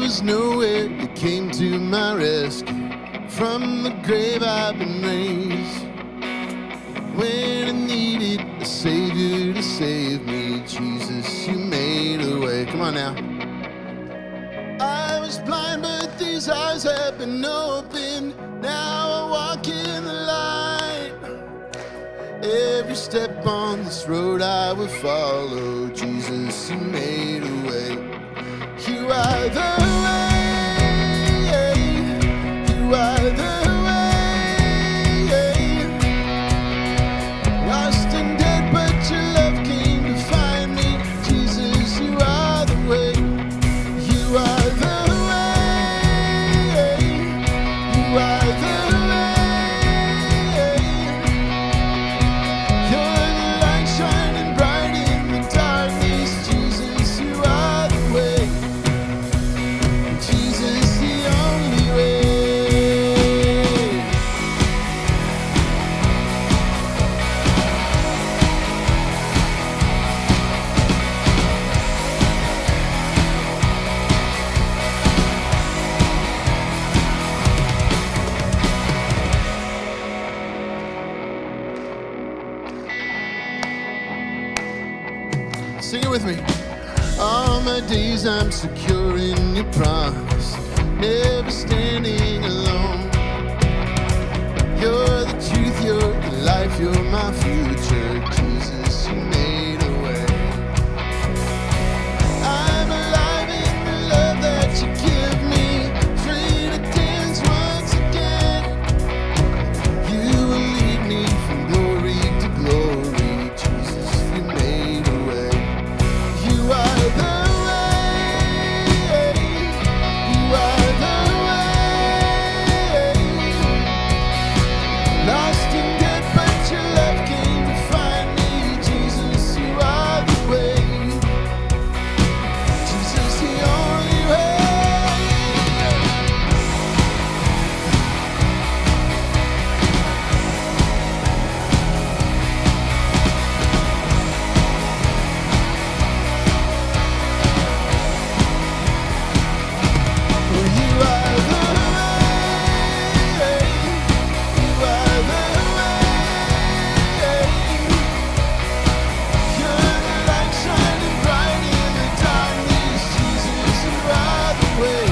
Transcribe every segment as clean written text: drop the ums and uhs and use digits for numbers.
was nowhere, you came to my rescue. From the grave I've been raised. When I needed a savior to save me, Jesus, you made a way. Come on now. I was blind, but these eyes have been opened. Now I walk in the light. Every step on this road I will follow. Jesus, you made a way. You are the way. You are the way. Lost and dead, but your love came to find me. Jesus, you are the way. You are the way. You are the way. You're the light shining bright in the darkness. Jesus, you are the way. Jesus, the only way. Sing it with me. All my days I'm secure in your promise, never standing alone. You're the truth, you're the life, you're my future. Jesus, you made a way. I'm alive in the love that you give me, free to dance once again. You will lead me from glory to glory. Jesus, you made a way. You are the way. You are the way. Lost and dead, but your love came to find me. Jesus, you are the way. Jesus, the only way. You are the way. You are the way. You're the light shining bright in the darkness. Jesus, you are the way.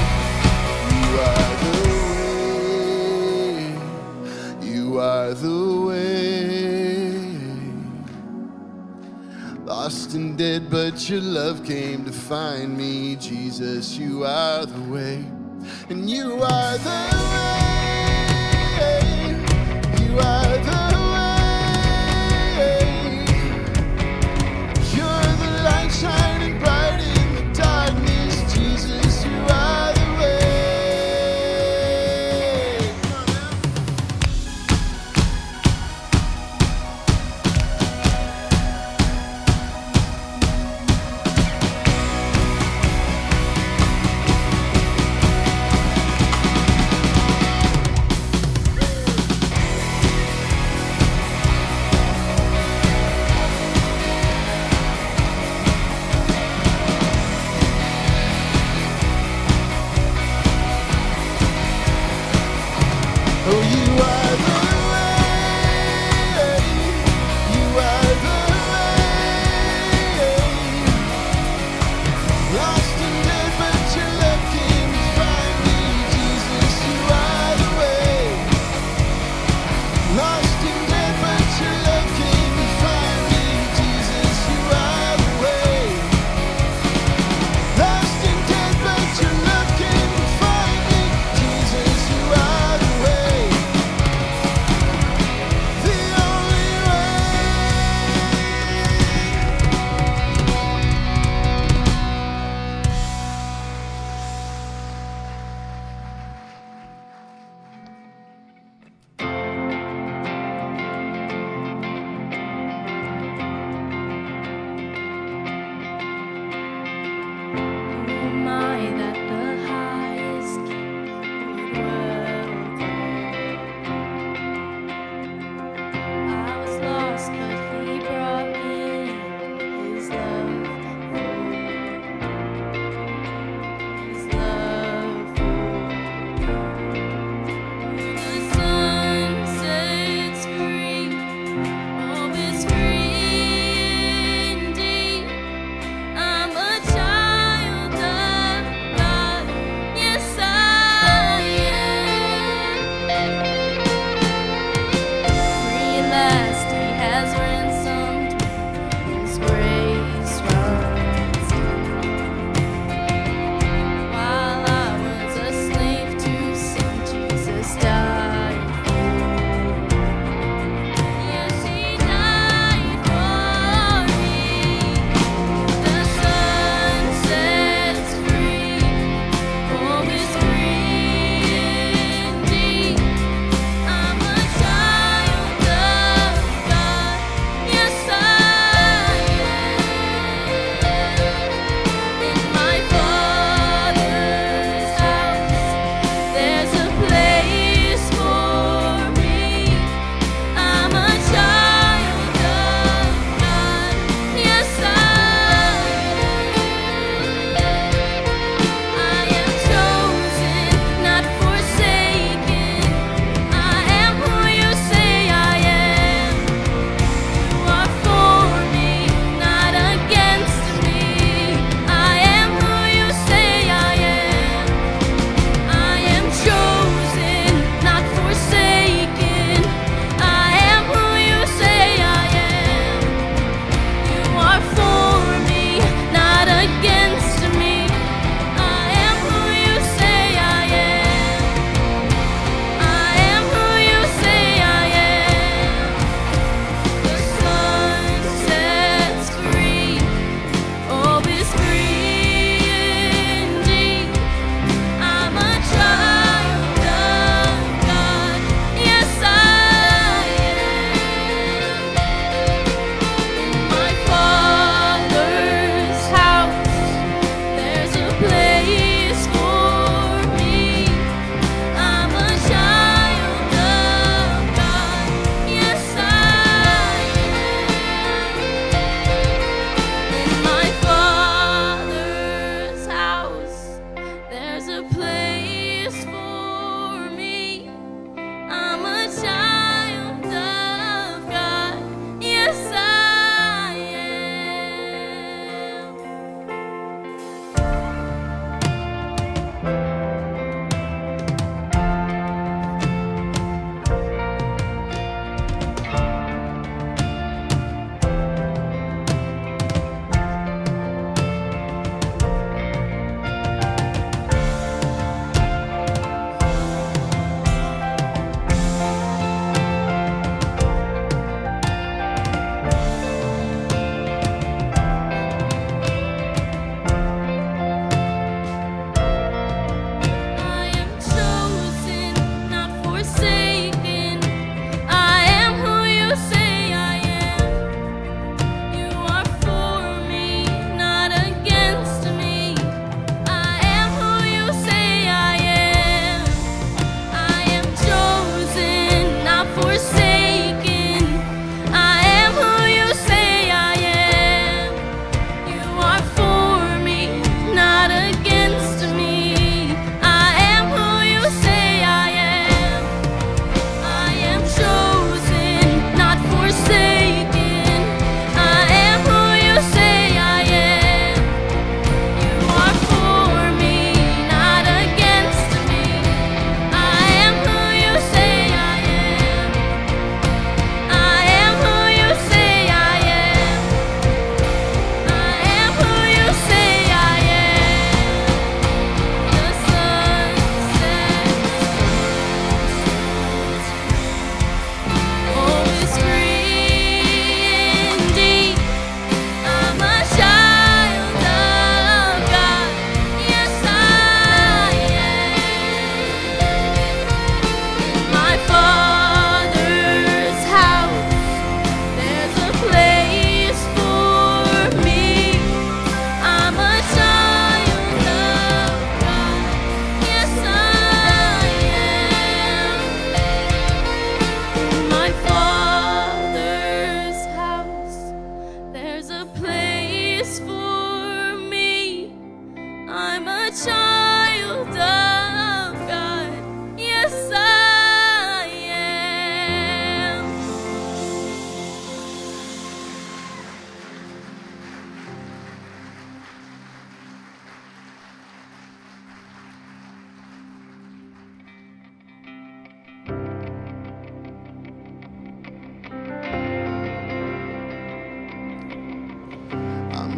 You are the way. You are the way. Lost and dead, but your love came to find me. Jesus, you are the way. And you are the way. You are the way. You're the light shining bright in the darkness. Jesus, you are the way. Come on now.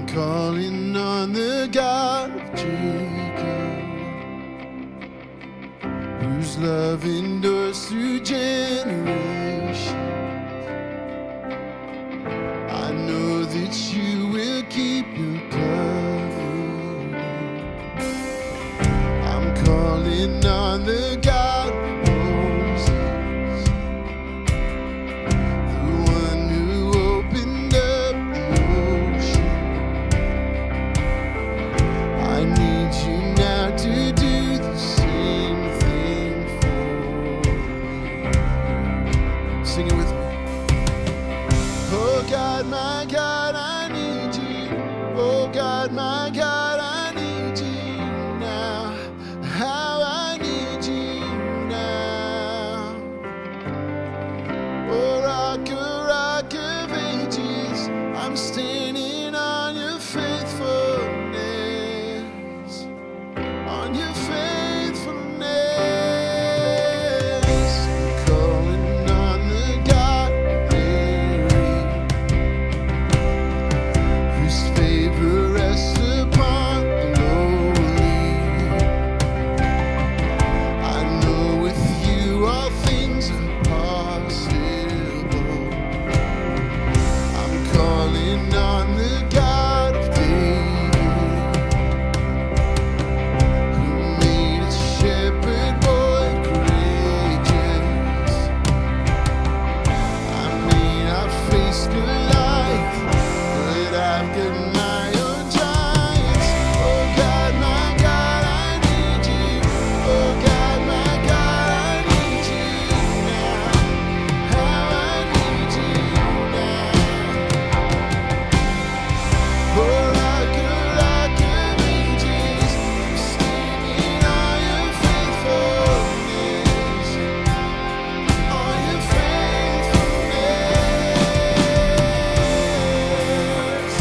I'm calling on the God of Jacob, whose love endures through generations. I know that you will keep your covenant. I'm calling on the God of Moses, the one who opened up the ocean. I need you now to do the same thing for me. Sing it with me. Oh God, my God, I need you. Oh God, my God, I need you now. How I need you now. Oh rock of ages, I'm standing on your faithfulness, on your faithfulness. I'm calling on the God of Mary, whose favor rests upon the lowly. I know with you all things are possible. I'm calling on the God of David, who made a shepherd boy courageous. I may not face Goliath, but I've got my own giants. Oh God, my God, I need you. Oh God, my God, I need you now. How I need you now. Oh rock of ages, I'm standing on your faithfulness, on your faithfulness.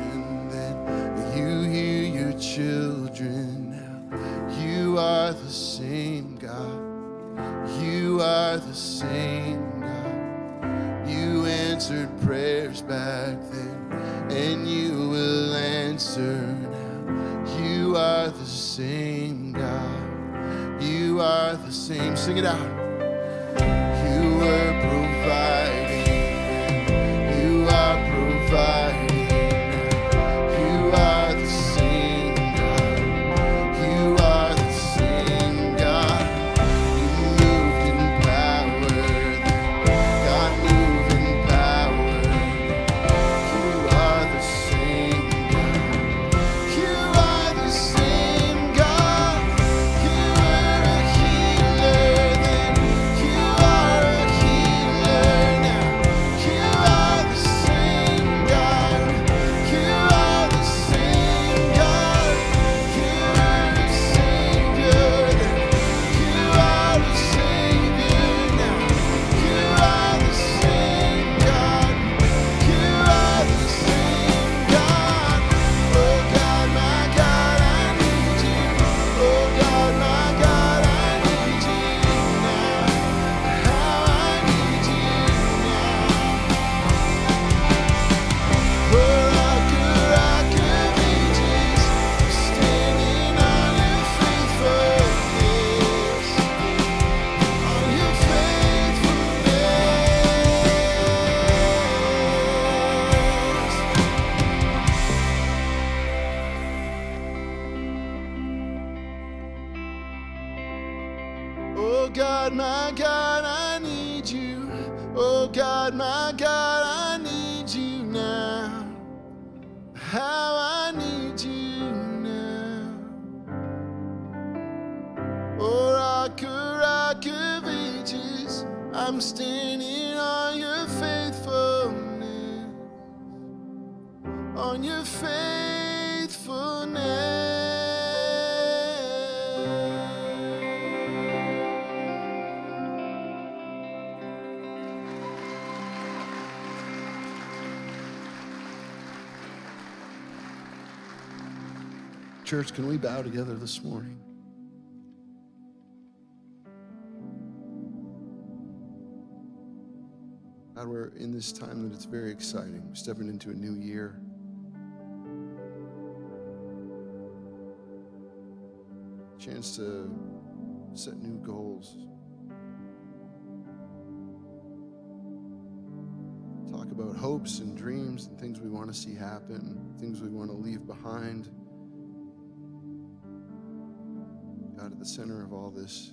And then you hear your children now. You are the same God. You are the same God. You answered prayers back then, and you will answer now. You are the same God. You are the same. Sing it out. You were providing, you are providing now. You are the same God. You are the same God. You moved in power then. God moved in power. You are the same God. You are the same God. You were a healer then. You are a healer now. You are the same God. You are the same God. You are a Savior then. You are a Savior now. You are the same God. You are the same God. Oh God, my God, I need you. Oh God, my God, I need you now. How I need you now. Oh rock of ages, I'm standing on your faithfulness, on your faithfulness. Oh God, my God, I need you. Oh God, my God, I need you now. How I need you now. Oh rock of ages, I'm standing on your faithfulness, on your faithfulness. Church, can we bow together this morning? God, we're in this time that it's very exciting. We're stepping into a new year. Chance to set new goals. Talk about hopes and dreams and things we want to see happen, things we want to leave behind. God, at the center of all this,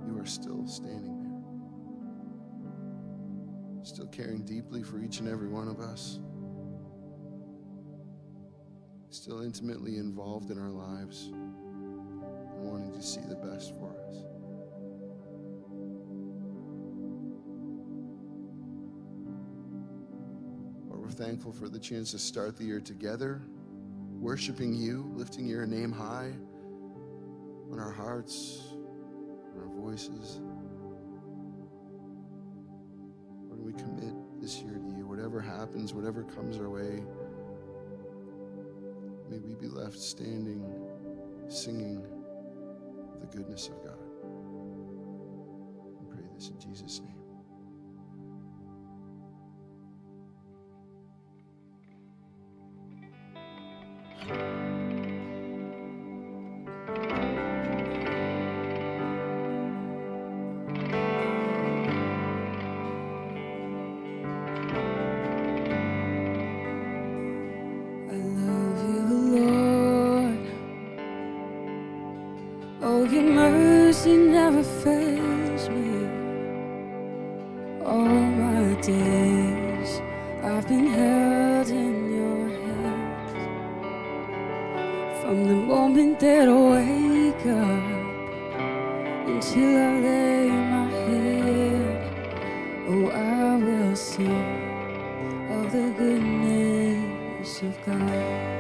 you are still standing there, still caring deeply for each and every one of us, still intimately involved in our lives and wanting to see the best for us. Lord, we're thankful for the chance to start the year together, worshiping you, lifting your name high on our hearts, on our voices. Lord, we commit this year to you. Whatever happens, whatever comes our way, may we be left standing, singing the goodness of God. We pray this in Jesus' name. Your mercy never fails me. All my days I've been held in your hands. From the moment that I wake up until I lay my head, oh, I will sing of the goodness of God.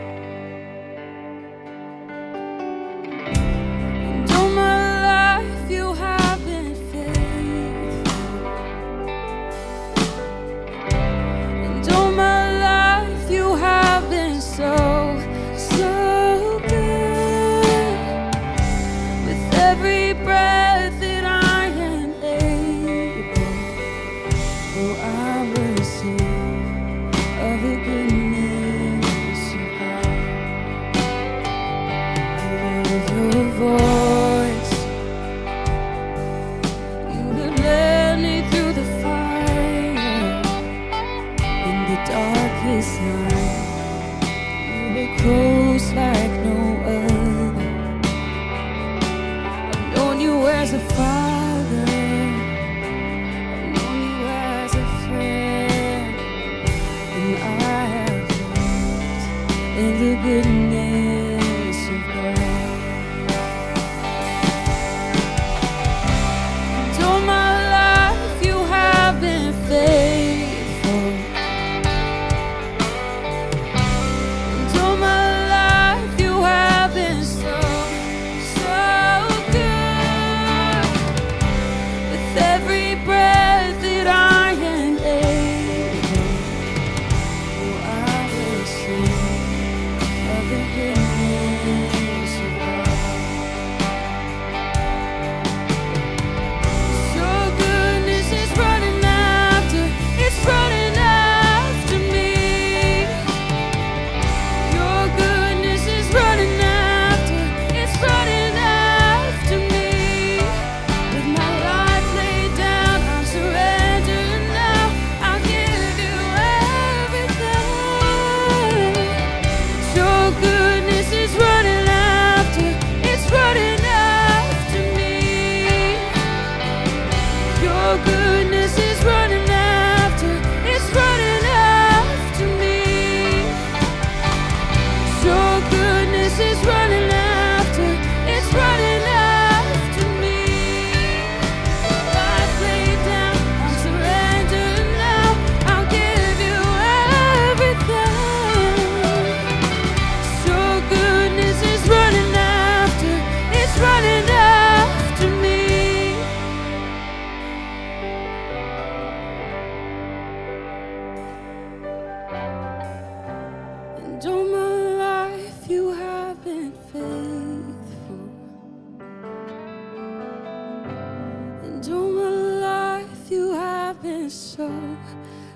been so,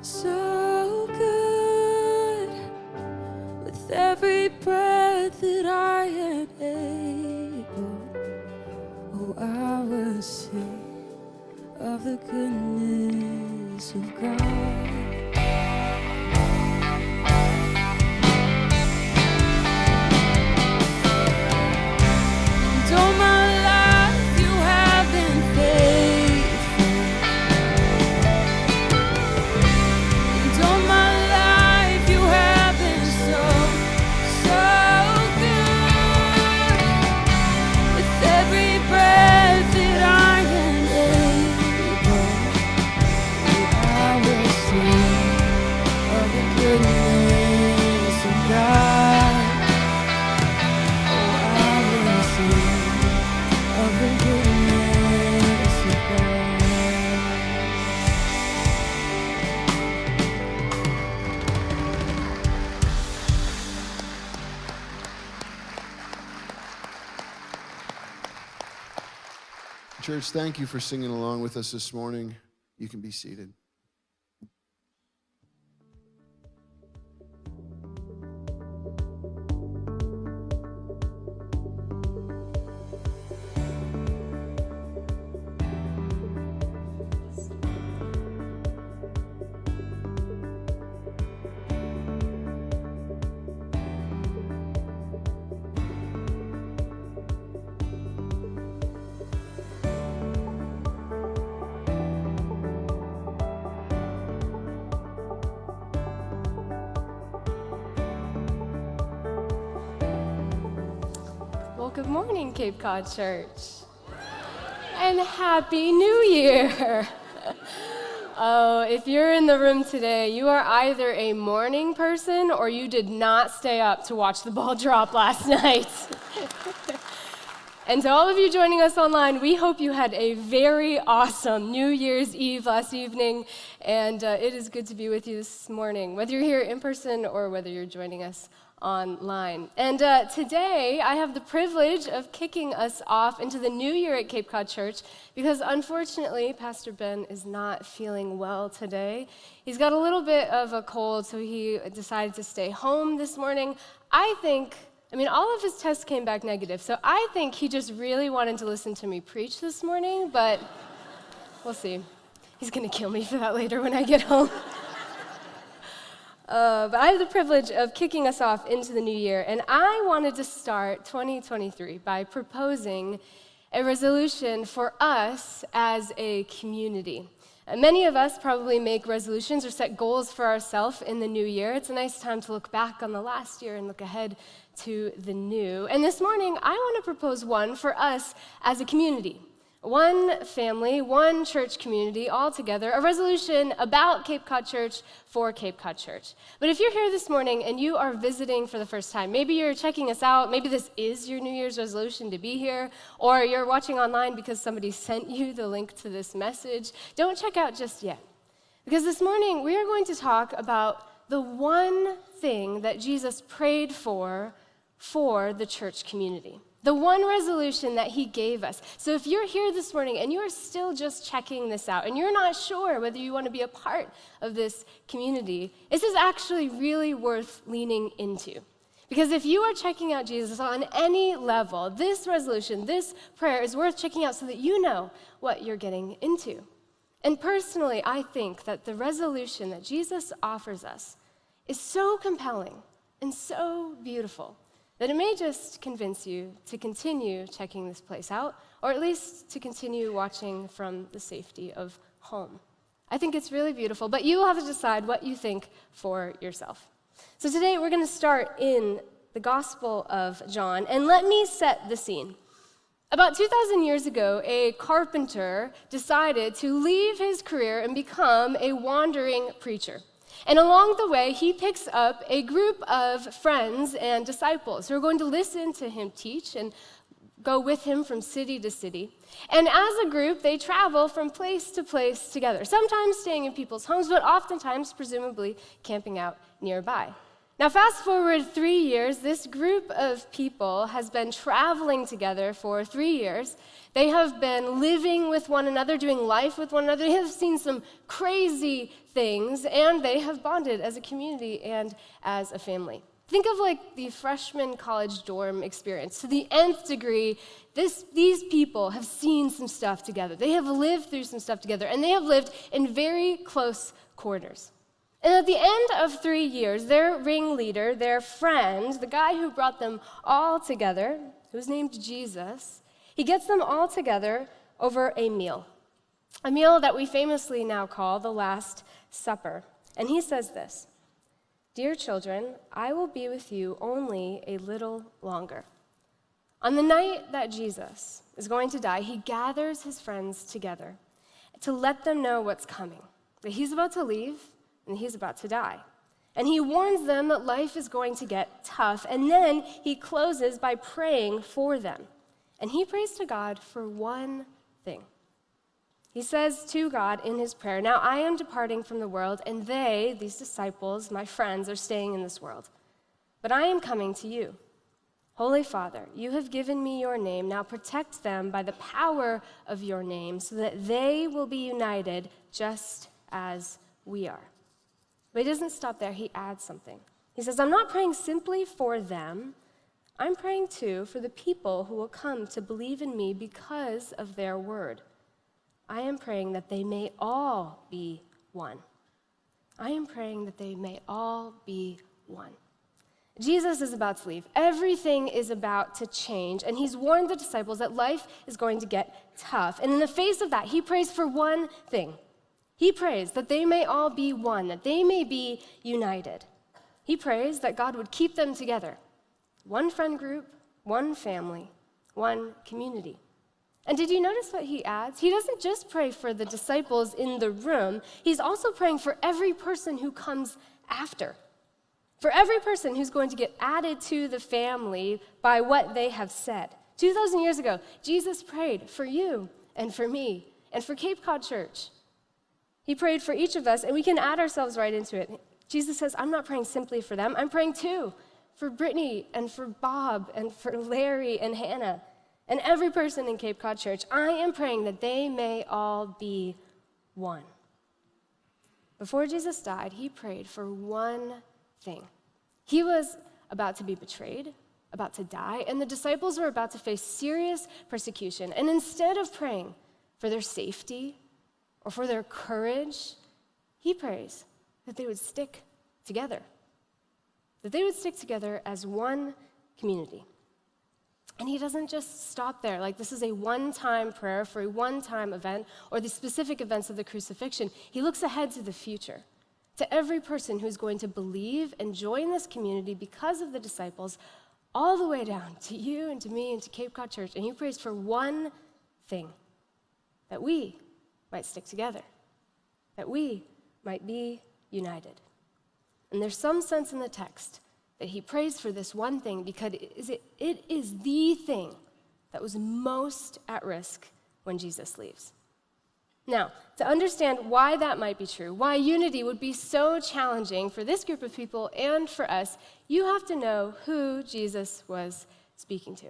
so good. With every breath that I am able, oh, I will sing of the goodness of God. And all my life you have been faithful. And all my life you have been so, so good. With every breath that I am able, I will sing of the goodness of God. Oh, I will sing of the goodness of God. Church, thank you for singing along with us this morning. You can be seated. Well, good morning, Cape Cod Church. And Happy New Year. Oh, if you're in the room today, you are either a morning person or you did not stay up to watch the ball drop last night. And to all of you joining us online, we hope you had a very awesome New Year's Eve last evening, and it is good to be with you this morning, whether you're here in person or whether you're joining us online. And today, I have the privilege of kicking us off into the new year at Cape Cod Church because unfortunately, Pastor Ben is not feeling well today. He's got a little bit of a cold, so he decided to stay home this morning. All of his tests came back negative, so I think he just really wanted to listen to me preach this morning, but we'll see. He's going to kill me for that later when I get home. But I have the privilege of kicking us off into the new year, and I wanted to start 2023 by proposing a resolution for us as a community. Many of us probably make resolutions or set goals for ourselves in the new year. It's a nice time to look back on the last year and look ahead to the new. And this morning, I want to propose one for us as a community. One family, one church community, all together, a resolution about Cape Cod Church for Cape Cod Church. But if you're here this morning and you are visiting for the first time, maybe you're checking us out, maybe this is your New Year's resolution to be here, or you're watching online because somebody sent you the link to this message, don't check out just yet. Because this morning, we are going to talk about the one thing that Jesus prayed for the church community. The one resolution that he gave us. So if you're here this morning and you're still just checking this out and you're not sure whether you want to be a part of this community, this is actually really worth leaning into. Because if you are checking out Jesus on any level, this resolution, this prayer is worth checking out so that you know what you're getting into. And personally, I think that the resolution that Jesus offers us is so compelling and so beautiful that it may just convince you to continue checking this place out, or at least to continue watching from the safety of home. I think it's really beautiful, but you will have to decide what you think for yourself. So today we're going to start in the Gospel of John, and let me set the scene. About 2,000 years ago, a carpenter decided to leave his career and become a wandering preacher. And along the way, he picks up a group of friends and disciples who are going to listen to him teach and go with him from city to city. And as a group, they travel from place to place together, sometimes staying in people's homes, but oftentimes, presumably, camping out nearby. Now, fast forward 3 years, this group of people has been traveling together for 3 years. They have been living with one another, doing life with one another. They have seen some crazy things, and they have bonded as a community and as a family. Think of like the freshman college dorm experience. To the nth degree, these people have seen some stuff together. They have lived through some stuff together, and they have lived in very close quarters. And at the end of 3 years, their ringleader, their friend, the guy who brought them all together, who's named Jesus, he gets them all together over a meal that we famously now call the Last Supper. And he says this, "Dear children, I will be with you only a little longer." On the night that Jesus is going to die, he gathers his friends together to let them know what's coming, that he's about to leave and he's about to die. And he warns them that life is going to get tough, and then he closes by praying for them. And he prays to God for one thing. He says to God in his prayer, "Now I am departing from the world, and they, these disciples, my friends, are staying in this world. But I am coming to you. Holy Father, you have given me your name. Now protect them by the power of your name so that they will be united just as we are." But he doesn't stop there. He adds something. He says, "I'm not praying simply for them. I'm praying too for the people who will come to believe in me because of their word. I am praying that they may all be one. I am praying that they may all be one." Jesus is about to leave. Everything is about to change, and he's warned the disciples that life is going to get tough. And in the face of that, he prays for one thing. He prays that they may all be one, that they may be united. He prays that God would keep them together. One friend group, one family, one community. And did you notice what he adds? He doesn't just pray for the disciples in the room, he's also praying for every person who comes after. For every person who's going to get added to the family by what they have said. 2,000 years ago, Jesus prayed for you and for me and for Cape Cod Church. He prayed for each of us, and we can add ourselves right into it. Jesus says, "I'm not praying simply for them. I'm praying too for Brittany and for Bob and for Larry and Hannah and every person in Cape Cod Church. I am praying that they may all be one." Before Jesus died, he prayed for one thing. He was about to be betrayed, about to die, and the disciples were about to face serious persecution. And instead of praying for their safety or for their courage, he prays that they would stick together, that they would stick together as one community. And he doesn't just stop there, like this is a one-time prayer for a one-time event or the specific events of the crucifixion. He looks ahead to the future, to every person who's going to believe and join this community because of the disciples, all the way down to you and to me and to Cape Cod Church. And he prays for one thing, that we might stick together, that we might be united. And there's some sense in the text that he prays for this one thing because it is the thing that was most at risk when Jesus leaves. Now, to understand why that might be true, why unity would be so challenging for this group of people and for us, you have to know who Jesus was speaking to.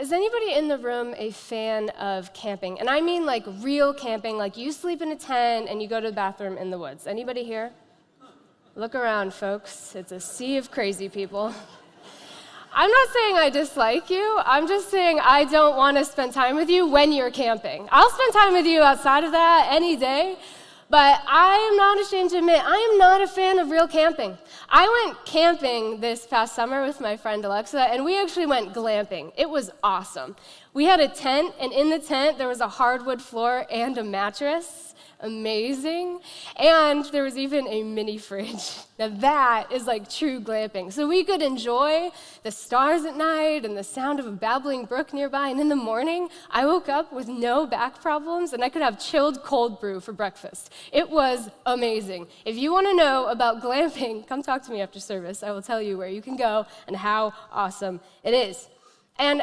Is anybody in the room a fan of camping? And I mean like real camping, like you sleep in a tent and you go to the bathroom in the woods. Anybody here? Look around, folks. It's a sea of crazy people. I'm not saying I dislike you. I'm just saying I don't want to spend time with you when you're camping. I'll spend time with you outside of that any day, but I am not ashamed to admit I am not a fan of real camping. I went camping this past summer with my friend Alexa, and we actually went glamping. It was awesome. We had a tent, and in the tent there was a hardwood floor and a mattress. Amazing. And there was even a mini fridge. Now that is like true glamping. So we could enjoy the stars at night and the sound of a babbling brook nearby. And in the morning, I woke up with no back problems and I could have chilled cold brew for breakfast. It was amazing. If you want to know about glamping, come talk to me after service. I will tell you where you can go and how awesome it is. And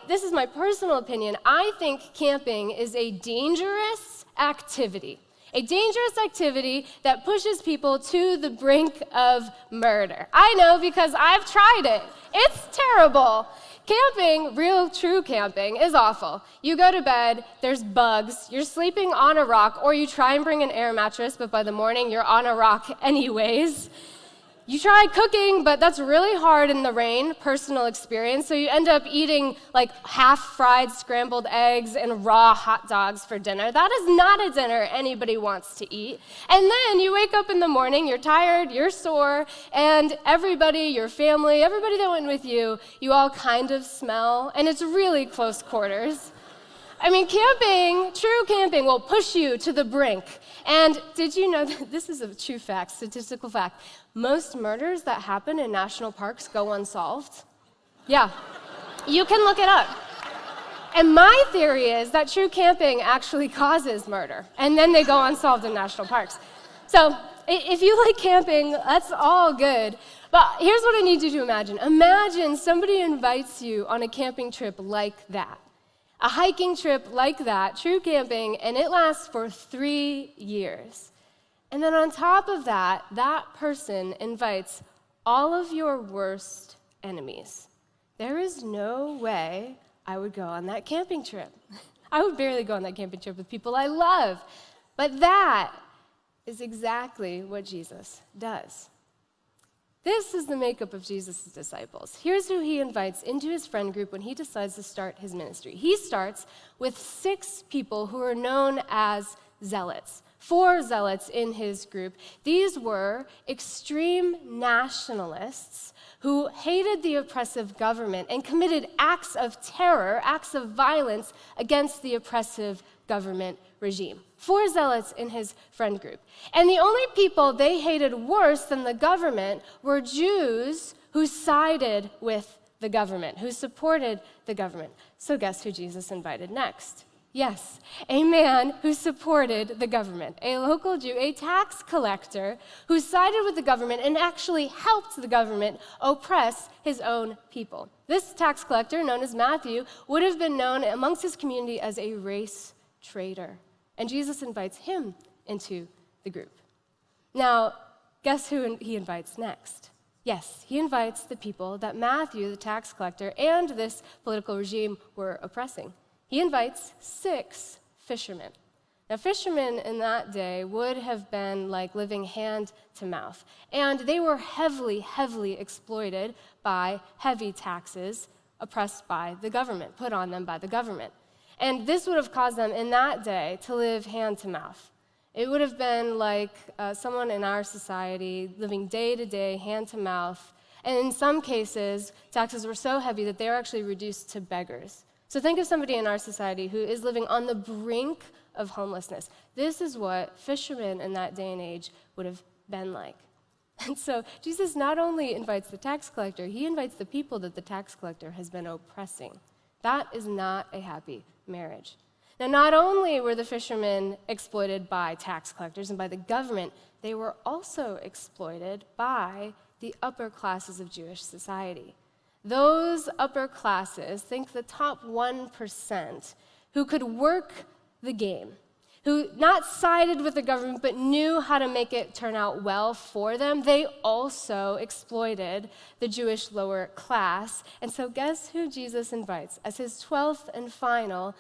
this is my personal opinion, I think camping is a dangerous activity. a dangerous activity that pushes people to the brink of murder. I know because I've tried it. It's terrible. Camping, real true camping, is awful. You go to bed, there's bugs, you're sleeping on a rock, or you try and bring an air mattress, but by the morning you're on a rock anyways. You try cooking, but that's really hard in the rain, personal experience, so you end up eating like half-fried scrambled eggs and raw hot dogs for dinner. That is not a dinner anybody wants to eat. And then you wake up in the morning, you're tired, you're sore, and everybody, your family, everybody that went with you, you all kind of smell, and it's really close quarters. I mean, camping, true camping, will push you to the brink. And did you know that this is a true fact, statistical fact? Most murders that happen in national parks go unsolved. Yeah, you can look it up. And my theory is that true camping actually causes murder, and then they go unsolved in national parks. So if you like camping, that's all good. But here's what I need you to imagine. Imagine somebody invites you on a camping trip like that. A hiking trip like that, true camping, and it lasts for 3 years. And then on top of that, that person invites all of your worst enemies. There is no way I would go on that camping trip. I would barely go on that camping trip with people I love. But that is exactly what Jesus does. This is the makeup of Jesus' disciples. Here's who he invites into his friend group when he decides to start his ministry. He starts with 6 people who are known as zealots. 4 zealots in his group. These were extreme nationalists who hated the oppressive government and committed acts of terror, acts of violence against the oppressive government regime. 4 zealots in his friend group. And the only people they hated worse than the government were Jews who sided with the government, who supported the government. So guess who Jesus invited next? Yes, a man who supported the government, a local Jew, a tax collector who sided with the government and actually helped the government oppress his own people. This tax collector, known as Matthew, would have been known amongst his community as a race traitor. And Jesus invites him into the group. Now, guess who he invites next? Yes, he invites the people that Matthew, the tax collector, and this political regime were oppressing. He invites 6 fishermen. Now, fishermen in that day would have been like living hand to mouth, and they were heavily, heavily exploited by heavy taxes oppressed by the government, put on them by the government. And this would have caused them in that day to live hand to mouth. It would have been like someone in our society living day to day, hand to mouth, and in some cases, taxes were so heavy that they were actually reduced to beggars. So think of somebody in our society who is living on the brink of homelessness. This is what fishermen in that day and age would have been like. And so Jesus not only invites the tax collector, he invites the people that the tax collector has been oppressing. That is not a happy marriage. Now, not only were the fishermen exploited by tax collectors and by the government, they were also exploited by the upper classes of Jewish society. Those upper classes, think the top 1%, who could work the game, who not sided with the government but knew how to make it turn out well for them, they also exploited the Jewish lower class. And so guess who Jesus invites as his 12th and final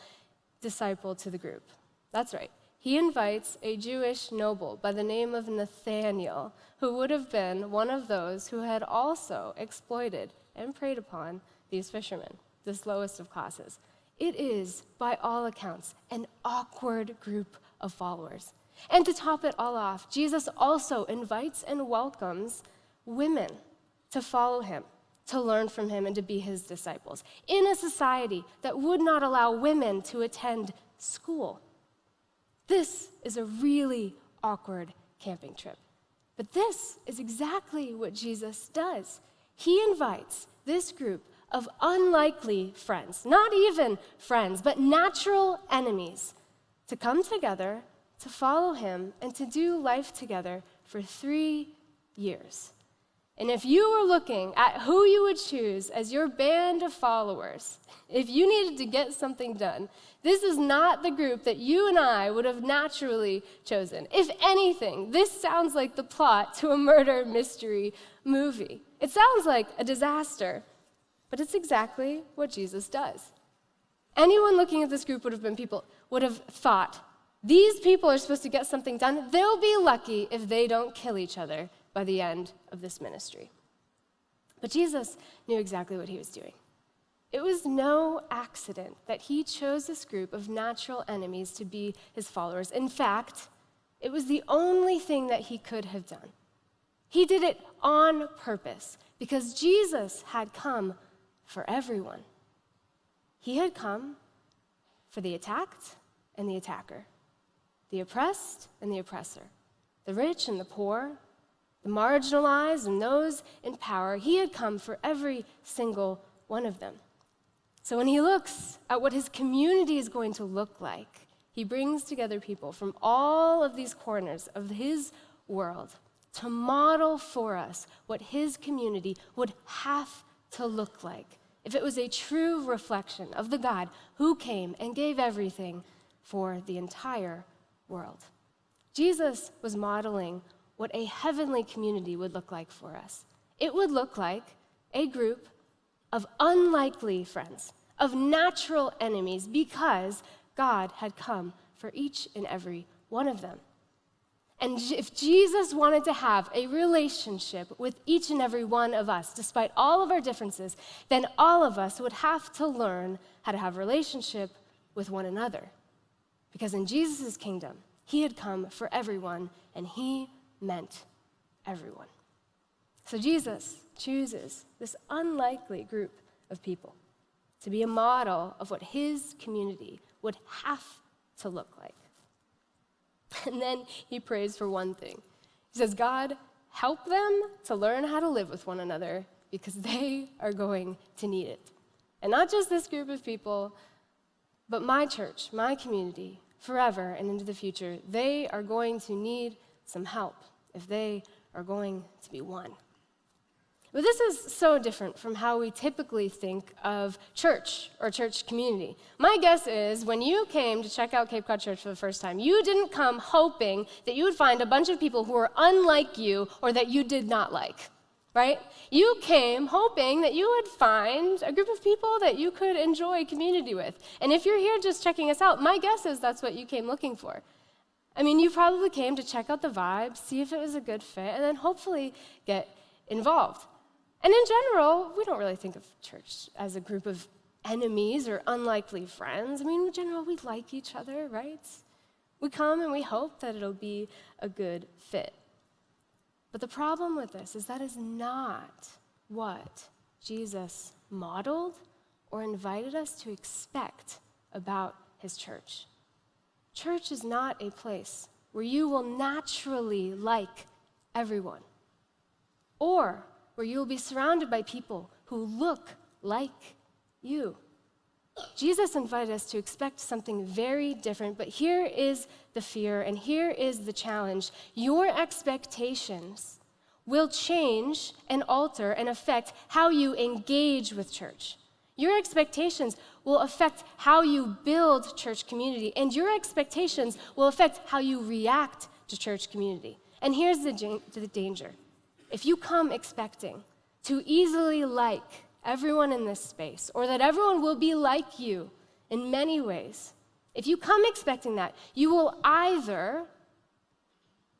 disciple to the group? That's right. He invites a Jewish noble by the name of Nathanael, who would have been one of those who had also exploited and preyed upon these fishermen, this lowest of classes. It is, by all accounts, an awkward group of followers. And to top it all off, Jesus also invites and welcomes women to follow him, to learn from him, and to be his disciples, in a society that would not allow women to attend school. This is a really awkward camping trip. But this is exactly what Jesus does. He invites this group of unlikely friends, not even friends, but natural enemies, to come together, to follow him, and to do life together for 3 years. And if you were looking at who you would choose as your band of followers, if you needed to get something done, this is not the group that you and I would have naturally chosen. If anything, this sounds like the plot to a murder mystery movie. It sounds like a disaster, but it's exactly what Jesus does. Anyone looking at this group would have thought, these people are supposed to get something done. They'll be lucky if they don't kill each other by the end of this ministry. But Jesus knew exactly what he was doing. It was no accident that he chose this group of natural enemies to be his followers. In fact, it was the only thing that he could have done. He did it on purpose because Jesus had come for everyone. He had come for the attacked and the attacker, the oppressed and the oppressor, the rich and the poor, the marginalized and those in power. He had come for every single one of them. So when he looks at what his community is going to look like, he brings together people from all of these corners of his world to model for us what his community would have to look like if it was a true reflection of the God who came and gave everything for the entire world. Jesus was modeling what a heavenly community would look like for us. It would look like a group of unlikely friends, of natural enemies, because God had come for each and every one of them. And if Jesus wanted to have a relationship with each and every one of us, despite all of our differences, then all of us would have to learn how to have a relationship with one another. Because in Jesus' kingdom, he had come for everyone, and he meant everyone. So Jesus chooses this unlikely group of people to be a model of what his community would have to look like. And then he prays for one thing. He says, God, help them to learn how to live with one another because they are going to need it. And not just this group of people, but my church, my community, forever and into the future, they are going to need some help if they are going to be one. But this is so different from how we typically think of church or church community. My guess is when you came to check out Cape Cod Church for the first time, you didn't come hoping that you would find a bunch of people who were unlike you or that you did not like, right? You came hoping that you would find a group of people that you could enjoy community with. And if you're here just checking us out, my guess is that's what you came looking for. I mean, you probably came to check out the vibe, see if it was a good fit, and then hopefully get involved. And in general, we don't really think of church as a group of enemies or unlikely friends. I mean, in general, we like each other, right? We come and we hope that it'll be a good fit. But the problem with this is that is not what Jesus modeled or invited us to expect about his church. Church is not a place where you will naturally like everyone, or where you will be surrounded by people who look like you. Jesus invited us to expect something very different, but here is the fear and here is the challenge. Your expectations will change and alter and affect how you engage with church. Your expectations will affect how you build church community, and your expectations will affect how you react to church community. And here's the danger. If you come expecting to easily like everyone in this space, or that everyone will be like you in many ways, if you come expecting that, you will either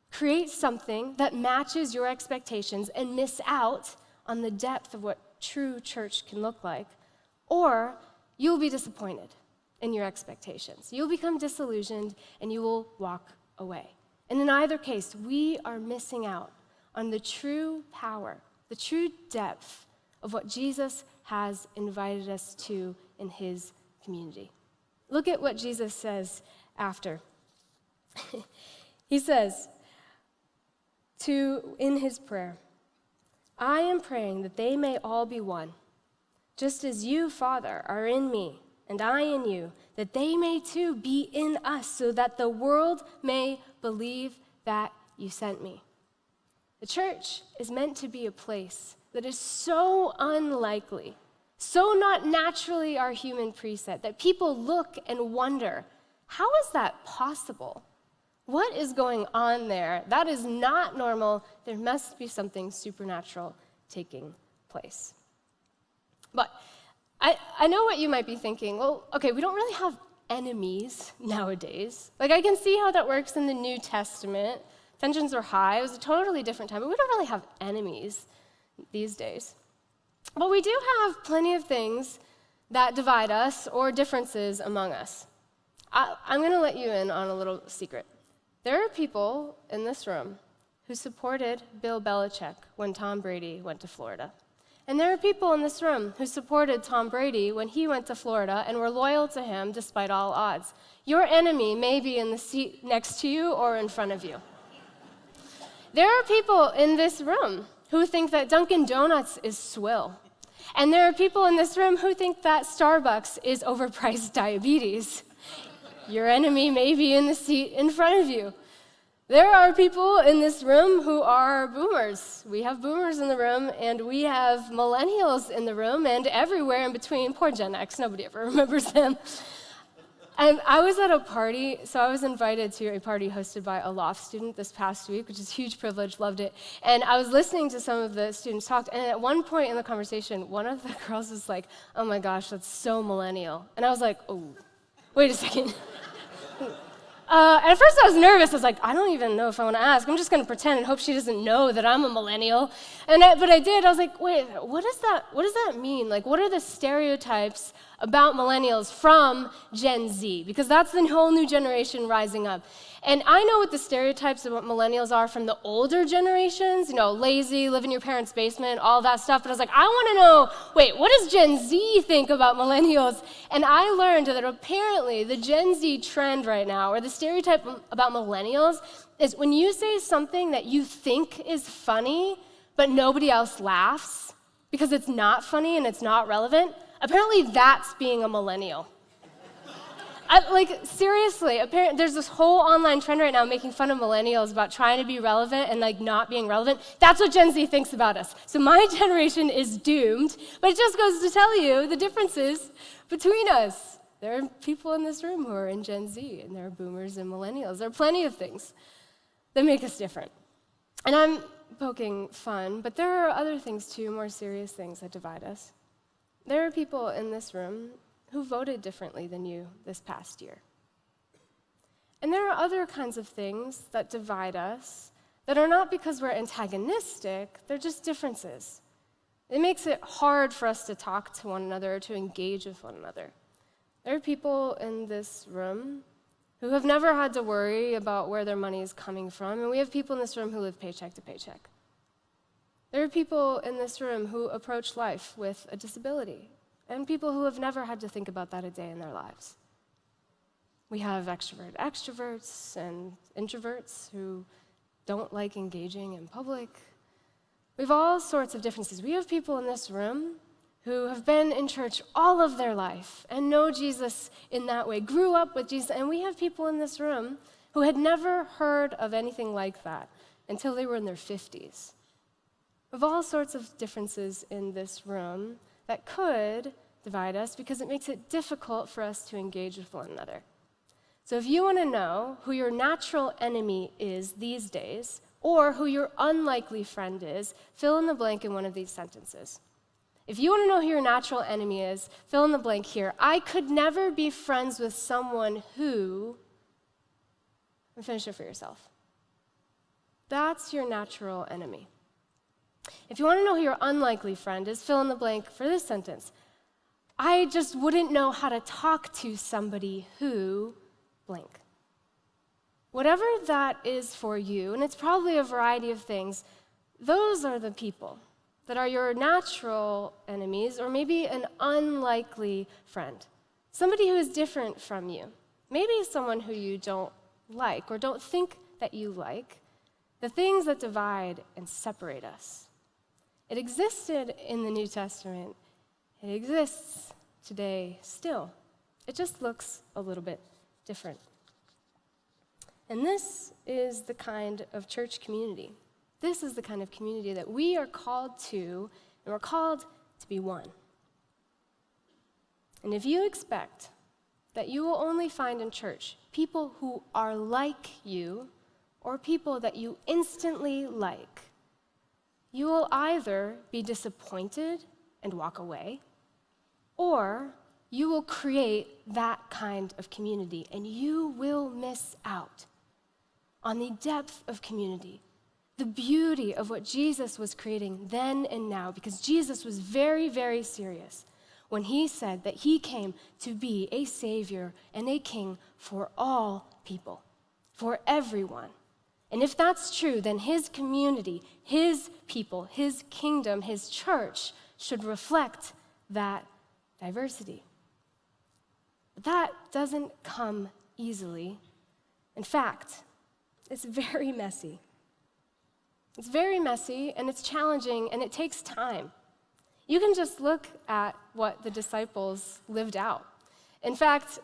create something that matches your expectations and miss out on the depth of what true church can look like, or you'll be disappointed in your expectations. You'll become disillusioned and you will walk away. And in either case, we are missing out on the true power, the true depth of what Jesus has invited us to in his community. Look at what Jesus says after. He says in his prayer, I am praying that they may all be one, just as you, Father, are in me and I in you, that they may too be in us, so that the world may believe that you sent me. The church is meant to be a place that is so unlikely, so not naturally our human preset, that people look and wonder, how is that possible? What is going on there? That is not normal. There must be something supernatural taking place. But I know what you might be thinking. Well, okay, we don't really have enemies nowadays. Like, I can see how that works in the New Testament. Tensions were high. It was a totally different time, but we don't really have enemies these days. But we do have plenty of things that divide us or differences among us. I'm going to let you in on a little secret. There are people in this room who supported Bill Belichick when Tom Brady went to Florida. And there are people in this room who supported Tom Brady when he went to Florida and were loyal to him despite all odds. Your enemy may be in the seat next to you or in front of you. There are people in this room who think that Dunkin' Donuts is swill. And there are people in this room who think that Starbucks is overpriced diabetes. Your enemy may be in the seat in front of you. There are people in this room who are boomers. We have boomers in the room, and we have millennials in the room, and everywhere in between. Poor Gen X, nobody ever remembers them. And I was at a party, so I was invited to a party hosted by a Loft student this past week, which is a huge privilege, loved it. And I was listening to some of the students talk, and at one point in the conversation, one of the girls was like, "Oh my gosh, that's so millennial." And I was like, "Oh, wait a second." At first I was nervous. I was like, I don't even know if I want to ask. I'm just going to pretend and hope she doesn't know that I'm a millennial. But I did. I was like, wait, what does that mean? Like, what are the stereotypes about millennials from Gen Z? Because that's the whole new generation rising up. And I know what the stereotypes about millennials are from the older generations, lazy, live in your parents' basement, all that stuff. But I was like, I want to know, wait, what does Gen Z think about millennials? And I learned that apparently the Gen Z trend right now, or the stereotype about millennials, is when you say something that you think is funny, but nobody else laughs because it's not funny and it's not relevant, apparently that's being a millennial. Seriously, there's this whole online trend right now making fun of millennials about trying to be relevant and not being relevant. That's what Gen Z thinks about us. So my generation is doomed, but it just goes to tell you the differences between us. There are people in this room who are in Gen Z, and there are boomers and millennials. There are plenty of things that make us different. And I'm poking fun, but there are other things too, more serious things that divide us. There are people in this room who voted differently than you this past year. And there are other kinds of things that divide us that are not because we're antagonistic, they're just differences. It makes it hard for us to talk to one another, to engage with one another. There are people in this room who have never had to worry about where their money is coming from, and we have people in this room who live paycheck to paycheck. There are people in this room who approach life with a disability, and people who have never had to think about that a day in their lives. We have extroverts and introverts who don't like engaging in public. We have all sorts of differences. We have people in this room who have been in church all of their life and know Jesus in that way, grew up with Jesus, and we have people in this room who had never heard of anything like that until they were in their 50s. We have all sorts of differences in this room that could divide us because it makes it difficult for us to engage with one another. So if you want to know who your natural enemy is these days, or who your unlikely friend is, fill in the blank in one of these sentences. If you want to know who your natural enemy is, fill in the blank here. I could never be friends with someone who, and finish it for yourself. That's your natural enemy. If you want to know who your unlikely friend is, fill in the blank for this sentence. I just wouldn't know how to talk to somebody who blank. Whatever that is for you, and it's probably a variety of things, those are the people that are your natural enemies, or maybe an unlikely friend. Somebody who is different from you. Maybe someone who you don't like or don't think that you like. The things that divide and separate us. It existed in the New Testament. It exists today still. It just looks a little bit different. And this is the kind of church community. This is the kind of community that we are called to, and we're called to be one. And if you expect that you will only find in church people who are like you or people that you instantly like, you will either be disappointed and walk away, or you will create that kind of community, and you will miss out on the depth of community, the beauty of what Jesus was creating then and now, because Jesus was very, very serious when he said that he came to be a savior and a king for all people, for everyone. And if that's true, then his community, his people, his kingdom, his church should reflect that diversity. But that doesn't come easily. In fact, it's very messy. It's very messy, and it's challenging, and it takes time. You can just look at what the disciples lived out. In fact,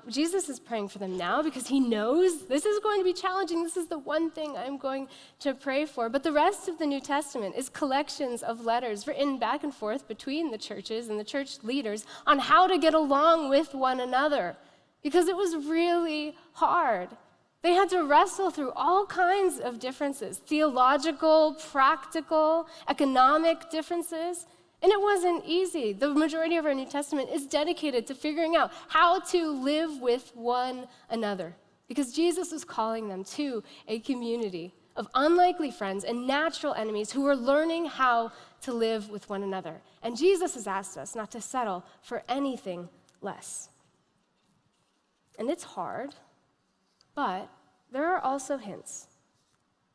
Jesus is praying for them now because he knows this is going to be challenging. This is the one thing I'm going to pray for. But the rest of the New Testament is collections of letters written back and forth between the churches and the church leaders on how to get along with one another, because it was really hard. They had to wrestle through all kinds of differences, theological, practical, economic differences. And it wasn't easy. The majority of our New Testament is dedicated to figuring out how to live with one another, because Jesus was calling them to a community of unlikely friends and natural enemies who were learning how to live with one another. And Jesus has asked us not to settle for anything less. And it's hard, but there are also hints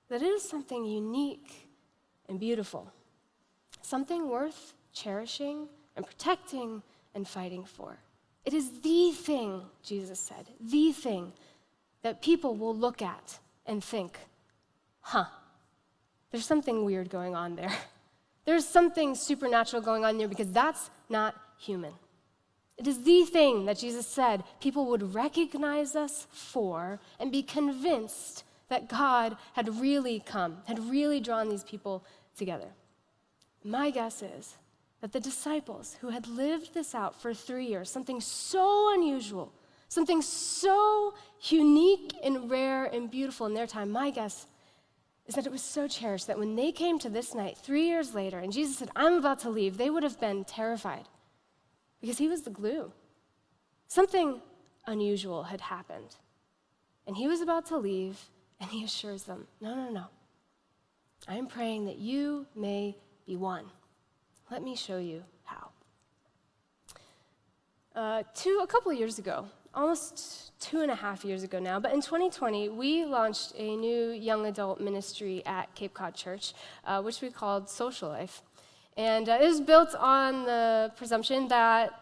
that it is something unique and beautiful, something worth cherishing and protecting and fighting for. It is the thing, Jesus said, the thing that people will look at and think, there's something weird going on there. There's something supernatural going on there, because that's not human. It is the thing that Jesus said people would recognize us for and be convinced that God had really come, had really drawn these people together. My guess is that the disciples who had lived this out for 3 years, something so unusual, something so unique and rare and beautiful in their time, my guess is that it was so cherished that when they came to this night 3 years later and Jesus said, I'm about to leave, they would have been terrified, because he was the glue. Something unusual had happened, and he was about to leave, and he assures them, no. I am praying that you may be one. Let me show you how. A couple of years ago, almost 2.5 years ago now, but in 2020, we launched a new young adult ministry at Cape Cod Church, which we called Social Life. And it was built on the presumption that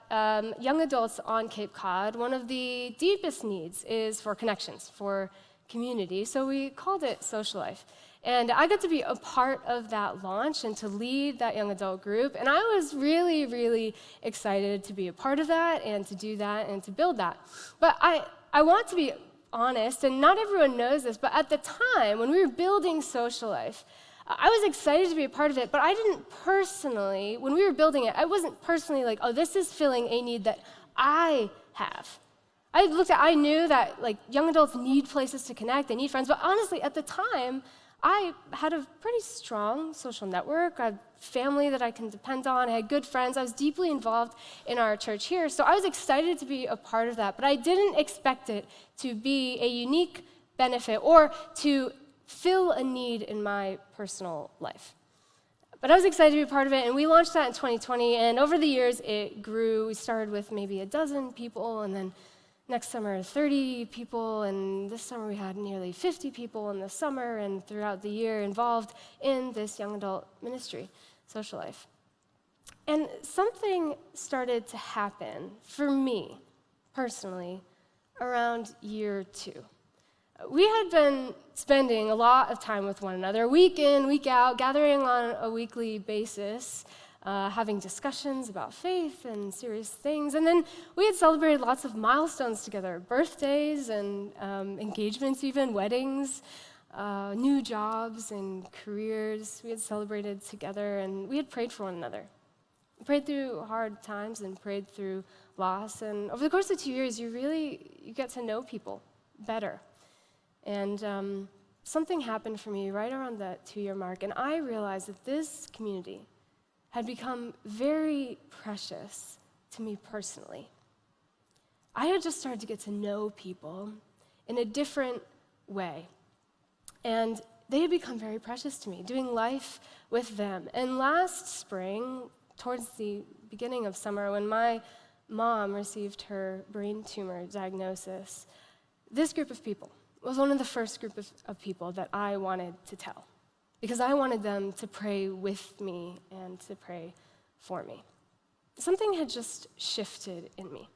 young adults on Cape Cod, one of the deepest needs is for connections, for community. So we called it Social Life. And I got to be a part of that launch and to lead that young adult group. And I was really, really excited to be a part of that and to do that and to build that. But I want to be honest, and not everyone knows this, but at the time when we were building Social Life, I was excited to be a part of it, but I didn't personally, when we were building it, I wasn't personally like, oh, this is filling a need that I have. I knew that young adults need places to connect, they need friends, but honestly, at the time, I had a pretty strong social network. I had family that I can depend on. I had good friends. I was deeply involved in our church here, so I was excited to be a part of that, but I didn't expect it to be a unique benefit or to fill a need in my personal life. But I was excited to be a part of it, and we launched that in 2020, and over the years, it grew. We started with maybe 12 people, and then next summer, 30 people, and this summer we had nearly 50 people in the summer and throughout the year involved in this young adult ministry, Social Life. And something started to happen for me, personally, around year 2. We had been spending a lot of time with one another, week in, week out, gathering on a weekly basis, having discussions about faith and serious things. And then we had celebrated lots of milestones together, birthdays and engagements even, weddings. new jobs and careers. We had celebrated together, and we had prayed for one another. We prayed through hard times and prayed through loss. And over the course of 2 years, you get to know people better. And something happened for me right around that 2-year mark, and I realized that this community had become very precious to me personally. I had just started to get to know people in a different way, and they had become very precious to me, doing life with them. And last spring, towards the beginning of summer, when my mom received her brain tumor diagnosis, this group of people was one of the first group of people that I wanted to tell, because I wanted them to pray with me and to pray for me. Something had just shifted in me.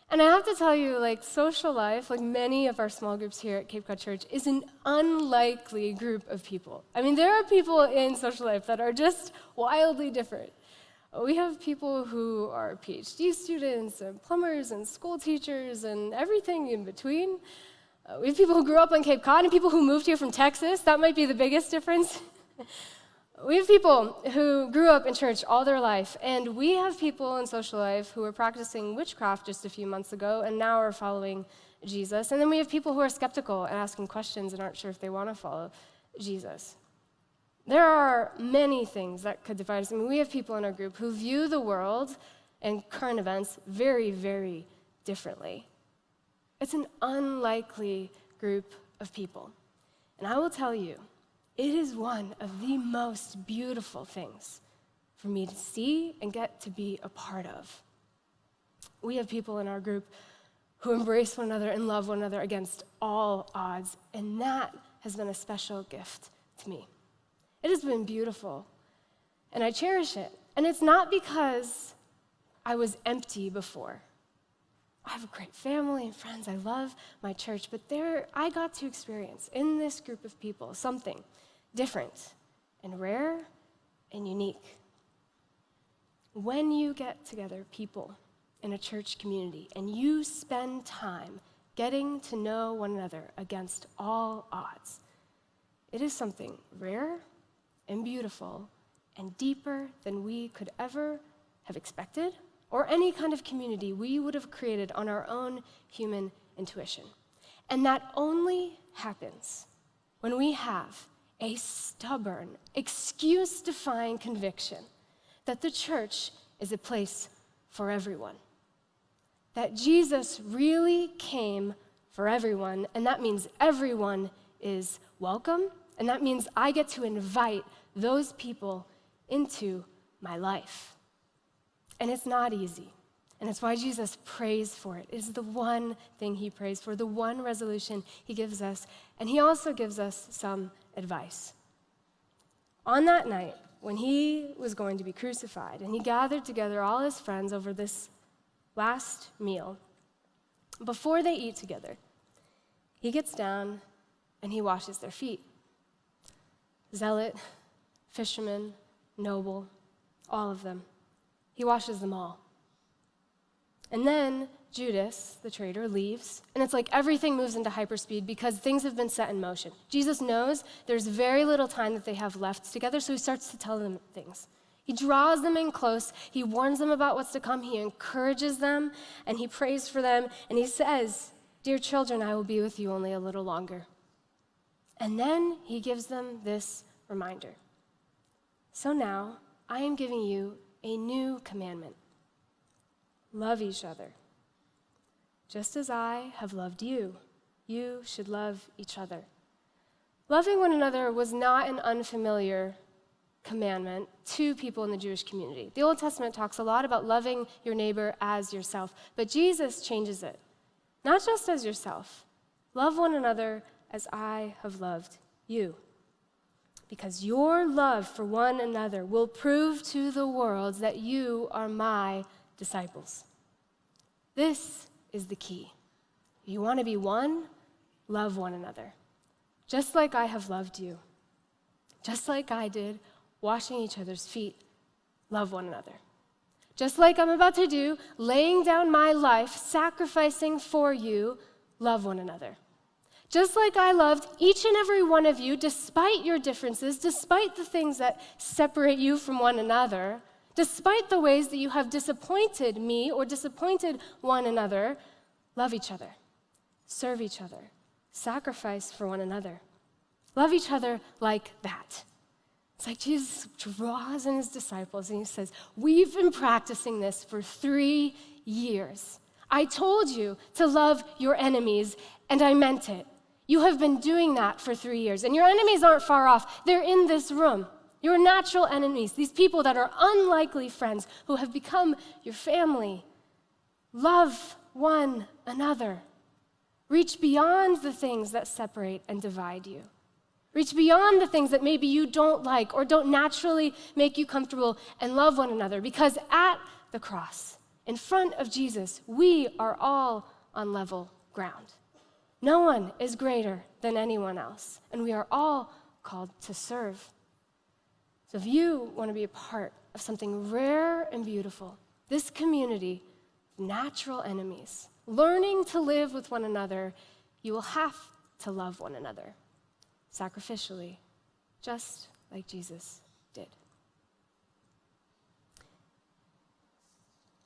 And I have to tell you, social life, like many of our small groups here at Cape Cod Church, is an unlikely group of people. I mean, there are people in social life that are just wildly different. We have people who are PhD students and plumbers and school teachers and everything in between. We have people who grew up on Cape Cod and people who moved here from Texas. That might be the biggest difference. We have people who grew up in church all their life, and we have people in social life who were practicing witchcraft just a few months ago and now are following Jesus. And then we have people who are skeptical and asking questions and aren't sure if they want to follow Jesus. There are many things that could divide us. I mean, we have people in our group who view the world and current events very, very differently. It's an unlikely group of people. And I will tell you, it is one of the most beautiful things for me to see and get to be a part of. We have people in our group who embrace one another and love one another against all odds, and that has been a special gift to me. It has been beautiful, and I cherish it. And it's not because I was empty before. I have a great family and friends. I love my church, but I got to experience in this group of people something different and rare and unique. When you get together, people in a church community, and you spend time getting to know one another against all odds, it is something rare and beautiful and deeper than we could ever have expected, or any kind of community we would have created on our own human intuition. And that only happens when we have a stubborn, excuse-defying conviction that the church is a place for everyone. That Jesus really came for everyone, and that means everyone is welcome, and that means I get to invite those people into my life. And it's not easy. And it's why Jesus prays for it. It's the one thing he prays for, the one resolution he gives us. And he also gives us some advice. On that night, when he was going to be crucified, and he gathered together all his friends over this last meal, before they eat together, he gets down and he washes their feet. Zealot, fisherman, noble, all of them. He washes them all. And then Judas, the traitor, leaves, and it's like everything moves into hyperspeed because things have been set in motion. Jesus knows there's very little time that they have left together, so he starts to tell them things. He draws them in close, he warns them about what's to come, he encourages them, and he prays for them, and he says, "Dear children, I will be with you only a little longer." And then he gives them this reminder. "So now, I am giving you a new commandment. Love each other. Just as I have loved you, you should love each other." Loving one another was not an unfamiliar commandment to people in the Jewish community. The Old Testament talks a lot about loving your neighbor as yourself, but Jesus changes it. Not just as yourself. Love one another as I have loved you. Because your love for one another will prove to the world that you are my disciples. This is the key. You want to be one? Love one another. Just like I have loved you. Just like I did, washing each other's feet. Love one another. Just like I'm about to do, laying down my life, sacrificing for you, love one another. Just like I loved each and every one of you, despite your differences, despite the things that separate you from one another, despite the ways that you have disappointed me or disappointed one another, love each other, serve each other, sacrifice for one another. Love each other like that. It's like Jesus draws in his disciples and he says, we've been practicing this for 3 years. I told you to love your enemies, and I meant it. You have been doing that for 3 years, and your enemies aren't far off. They're in this room. Your natural enemies, these people that are unlikely friends who have become your family. Love one another. Reach beyond the things that separate and divide you. Reach beyond the things that maybe you don't like or don't naturally make you comfortable, and love one another, because at the cross, in front of Jesus, we are all on level ground. No one is greater than anyone else, and we are all called to serve. So if you want to be a part of something rare and beautiful, this community of natural enemies, learning to live with one another, you will have to love one another sacrificially, just like Jesus did.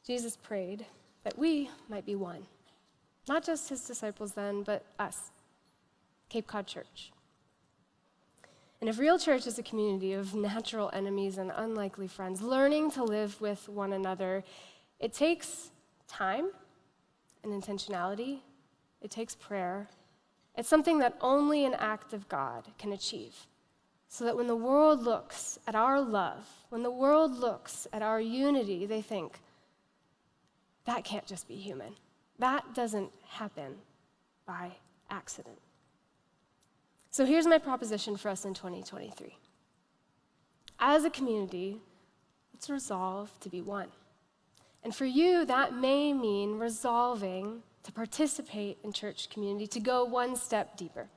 Jesus prayed that we might be one. Not just his disciples then, but us, Cape Cod Church. And if real church is a community of natural enemies and unlikely friends, learning to live with one another, it takes time and intentionality. It takes prayer. It's something that only an act of God can achieve. So that when the world looks at our love, when the world looks at our unity, they think, that can't just be human. That doesn't happen by accident. So here's my proposition for us in 2023. As a community, let's resolve to be one. And for you, that may mean resolving to participate in church community, to go one step deeper.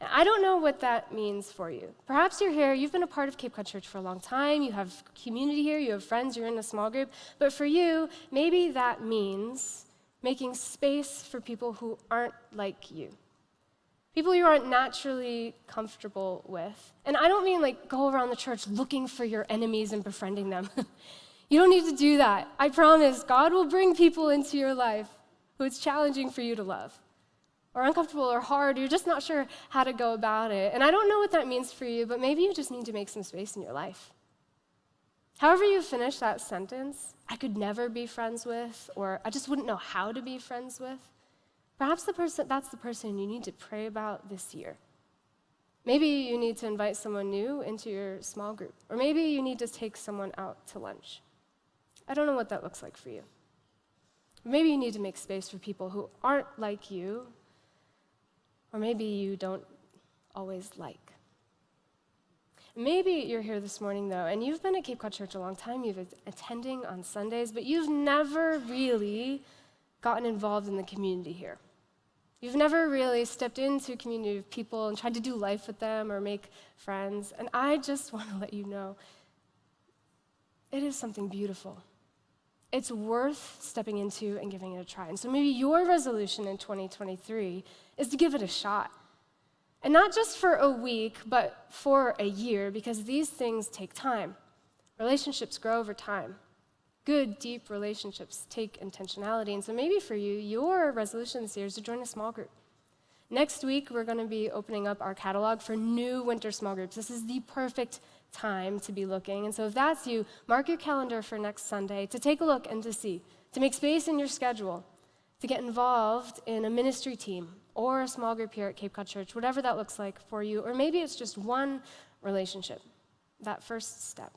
And I don't know what that means for you. Perhaps you're here, you've been a part of Cape Cod Church for a long time, you have community here, you have friends, you're in a small group, but for you, maybe that means making space for people who aren't like you. People you aren't naturally comfortable with. And I don't mean like go around the church looking for your enemies and befriending them. You don't need to do that. I promise God will bring people into your life who it's challenging for you to love, or uncomfortable or hard, or you're just not sure how to go about it. And I don't know what that means for you, but maybe you just need to make some space in your life. However you finish that sentence, I could never be friends with, or I just wouldn't know how to be friends with. Perhaps that's the person you need to pray about this year. Maybe you need to invite someone new into your small group, or maybe you need to take someone out to lunch. I don't know what that looks like for you. Maybe you need to make space for people who aren't like you, or maybe you don't always like. Maybe you're here this morning, though, and you've been at Cape Cod Church a long time, you've been attending on Sundays, but you've never really gotten involved in the community here. You've never really stepped into a community of people and tried to do life with them or make friends, and I just want to let you know, it is something beautiful. It's worth stepping into and giving it a try. And so maybe your resolution in 2023 is to give it a shot. And not just for a week, but for a year, because these things take time. Relationships grow over time. Good, deep relationships take intentionality. And so maybe for you, your resolution this year is to join a small group. Next week, we're going to be opening up our catalog for new winter small groups. This is the perfect time to be looking. And so if that's you, mark your calendar for next Sunday to take a look and to see, to make space in your schedule, to get involved in a ministry team or a small group here at Cape Cod Church, whatever that looks like for you, or maybe it's just one relationship, that first step.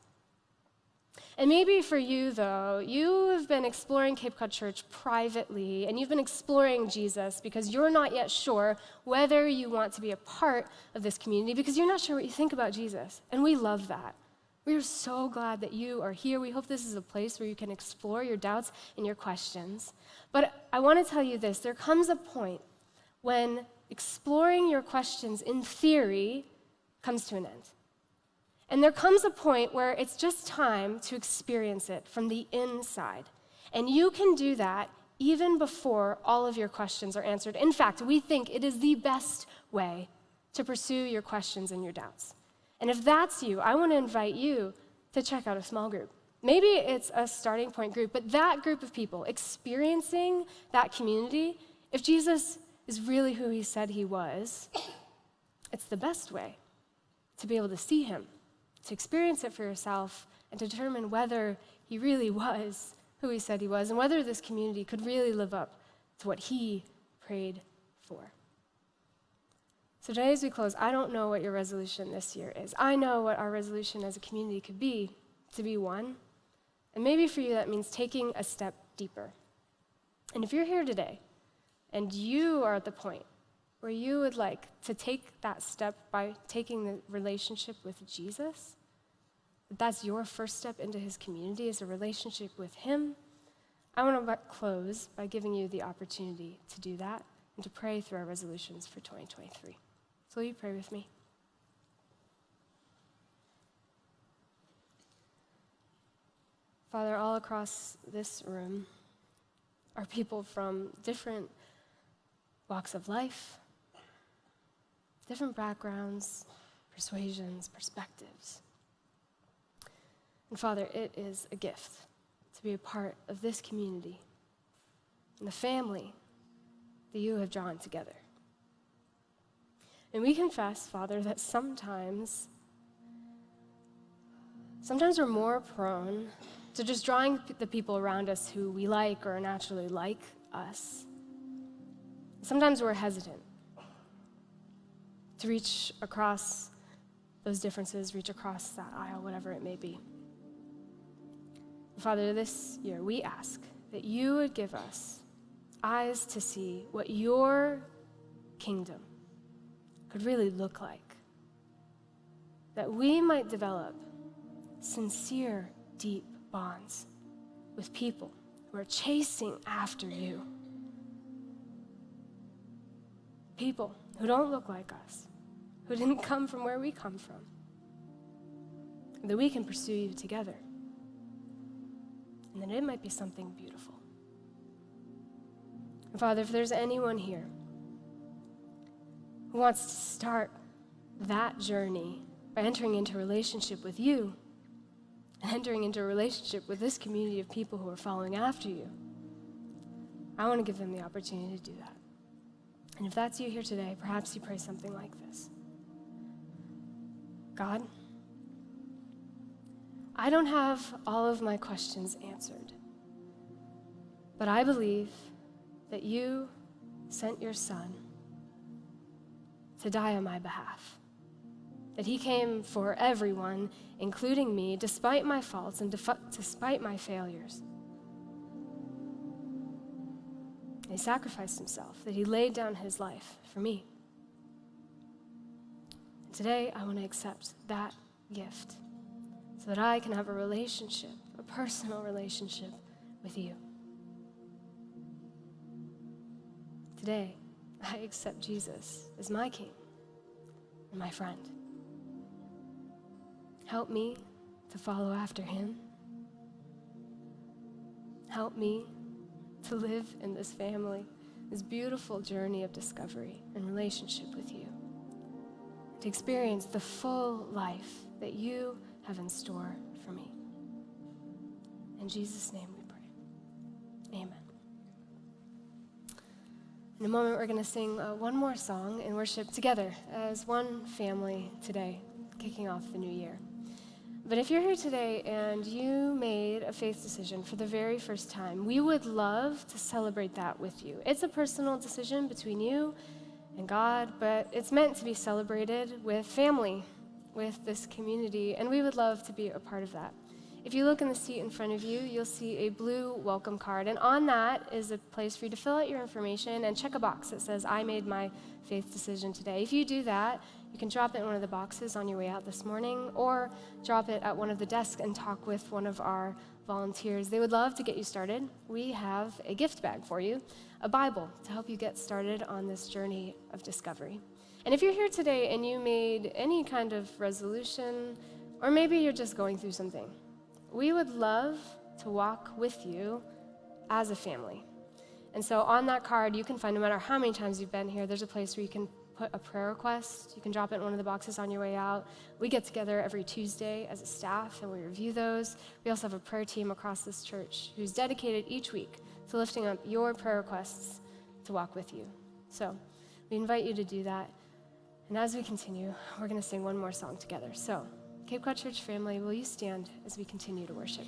And maybe for you, though, you have been exploring Cape Cod Church privately, and you've been exploring Jesus because you're not yet sure whether you want to be a part of this community because you're not sure what you think about Jesus. And we love that. We are so glad that you are here. We hope this is a place where you can explore your doubts and your questions. But I want to tell you this, there comes a point when exploring your questions in theory comes to an end. And there comes a point where it's just time to experience it from the inside. And you can do that even before all of your questions are answered. In fact, we think it is the best way to pursue your questions and your doubts. And if that's you, I want to invite you to check out a small group. Maybe it's a starting point group, but that group of people experiencing that community, if Jesus is really who he said he was, it's the best way to be able to see him, to experience it for yourself, and to determine whether he really was who he said he was, and whether this community could really live up to what he prayed for. So today as we close, I don't know what your resolution this year is. I know what our resolution as a community could be, to be one. And maybe for you that means taking a step deeper. And if you're here today and you are at the point where you would like to take that step by taking the relationship with Jesus, that's your first step into his community, is a relationship with him, I want to close by giving you the opportunity to do that and to pray through our resolutions for 2023. So will you pray with me? Father, all across this room are people from different walks of life, different backgrounds, persuasions, perspectives. And Father, it is a gift to be a part of this community and the family that you have drawn together. And we confess, Father, that sometimes we're more prone to just drawing the people around us who we like or naturally like us. Sometimes we're hesitant to reach across those differences, reach across that aisle, whatever it may be. Father, this year we ask that you would give us eyes to see what your kingdom could really look like, that we might develop sincere, deep bonds with people who are chasing after you, people who don't look like us, who didn't come from where we come from, that we can pursue you together, and that it might be something beautiful. And Father, if there's anyone here who wants to start that journey by entering into a relationship with you, and entering into a relationship with this community of people who are following after you, I want to give them the opportunity to do that. And if that's you here today, perhaps you pray something like this. God, I don't have all of my questions answered, but I believe that you sent your Son to die on my behalf, that he came for everyone, including me, despite my faults and despite my failures. He sacrificed himself, that he laid down his life for me. And today, I want to accept that gift so that I can have a relationship, a personal relationship with you. Today, I accept Jesus as my King and my friend. Help me to follow after him. Help me to live in this family, this beautiful journey of discovery and relationship with you, to experience the full life that you have in store for me. In Jesus' name we pray. Amen. In a moment, we're going to sing one more song and worship together as one family today, kicking off the new year. But if you're here today and you made a faith decision for the very first time, we would love to celebrate that with you. It's a personal decision between you and God, but it's meant to be celebrated with family, with this community, and we would love to be a part of that. If you look in the seat in front of you, you'll see a blue welcome card, and on that is a place for you to fill out your information and check a box that says, I made my faith decision today. If you do that, you can drop it in one of the boxes on your way out this morning, or drop it at one of the desks and talk with one of our volunteers. They would love to get you started. We have a gift bag for you, a Bible, to help you get started on this journey of discovery. And if you're here today and you made any kind of resolution, or maybe you're just going through something, we would love to walk with you as a family. And so on that card, you can find, no matter how many times you've been here, there's a place where you can put a prayer request. You can drop it in one of the boxes on your way out. We get together every Tuesday as a staff, and we review those. We also have a prayer team across this church who's dedicated each week to lifting up your prayer requests to walk with you. So we invite you to do that. And as we continue, we're going to sing one more song together. So, Cape Cod Church family, will you stand as we continue to worship?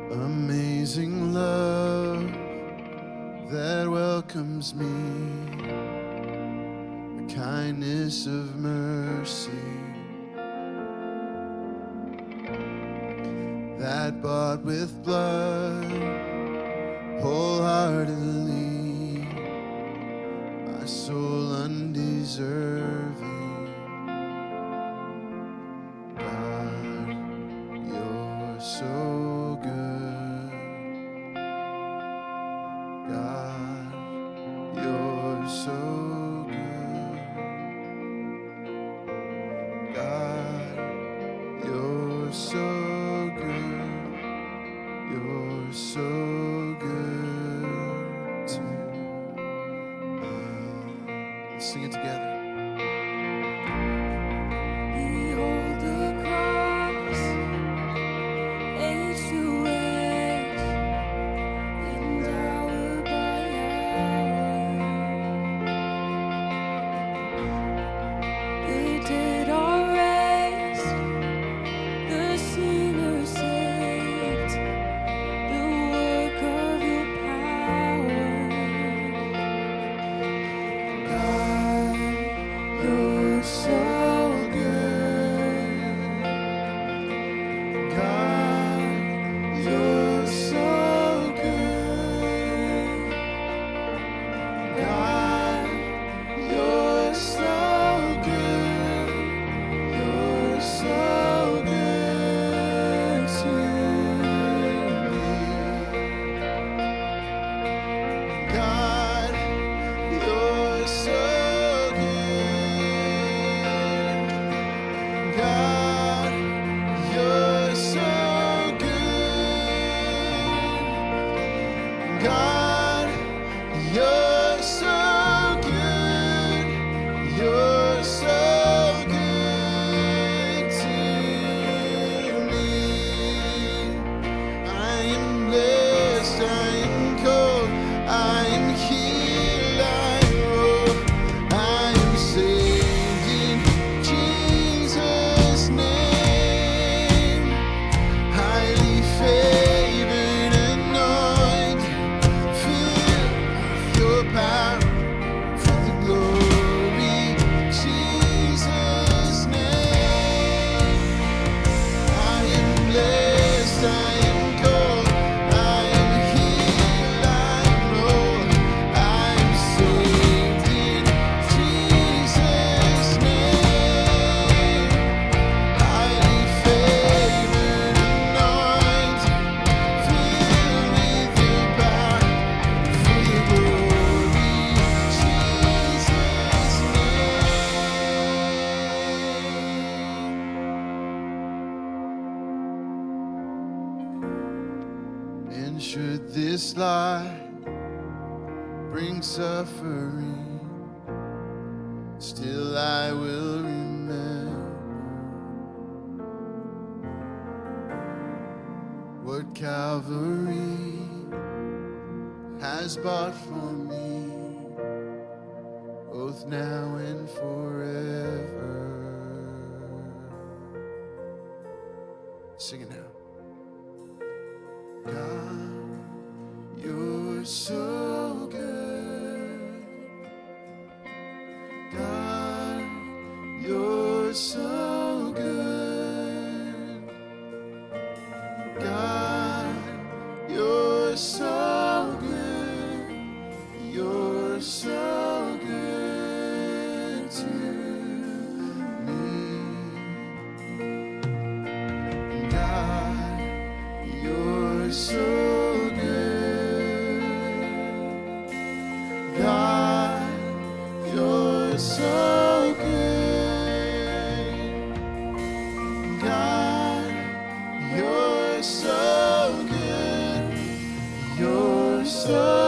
Amazing love that welcomes me, the kindness of mercy that bought with blood wholeheartedly my soul undeserving. God, you're so good. God, you're so good. God, you're so good. You're so good to me. Let's sing it together. Behold the cross, age to age, and hour by hour. The dead are raised, the sinner saved, the work of your power. God, you're so good. God, you're so good. God, you're so good. You're so good to me. God, you're so good. God, you're so good. God, you're so good. You're so good to me. I am blessed, I am called, I am healed, I am whole, I am saved in Jesus' name. Highly favored, anointed, filled with your power for the glory of Jesus' name. I am blessed, I am called, I am healed, I am whole, I am saved in Jesus' name. Highly favored, anointed, filled with your power for your glory, Jesus' name. And should this life bring suffering, still I will remember what Calvary has bought for me, both now and forever. Sing it now. God, you're so good. God, you're so good. God, you're so good. You're so good to me. so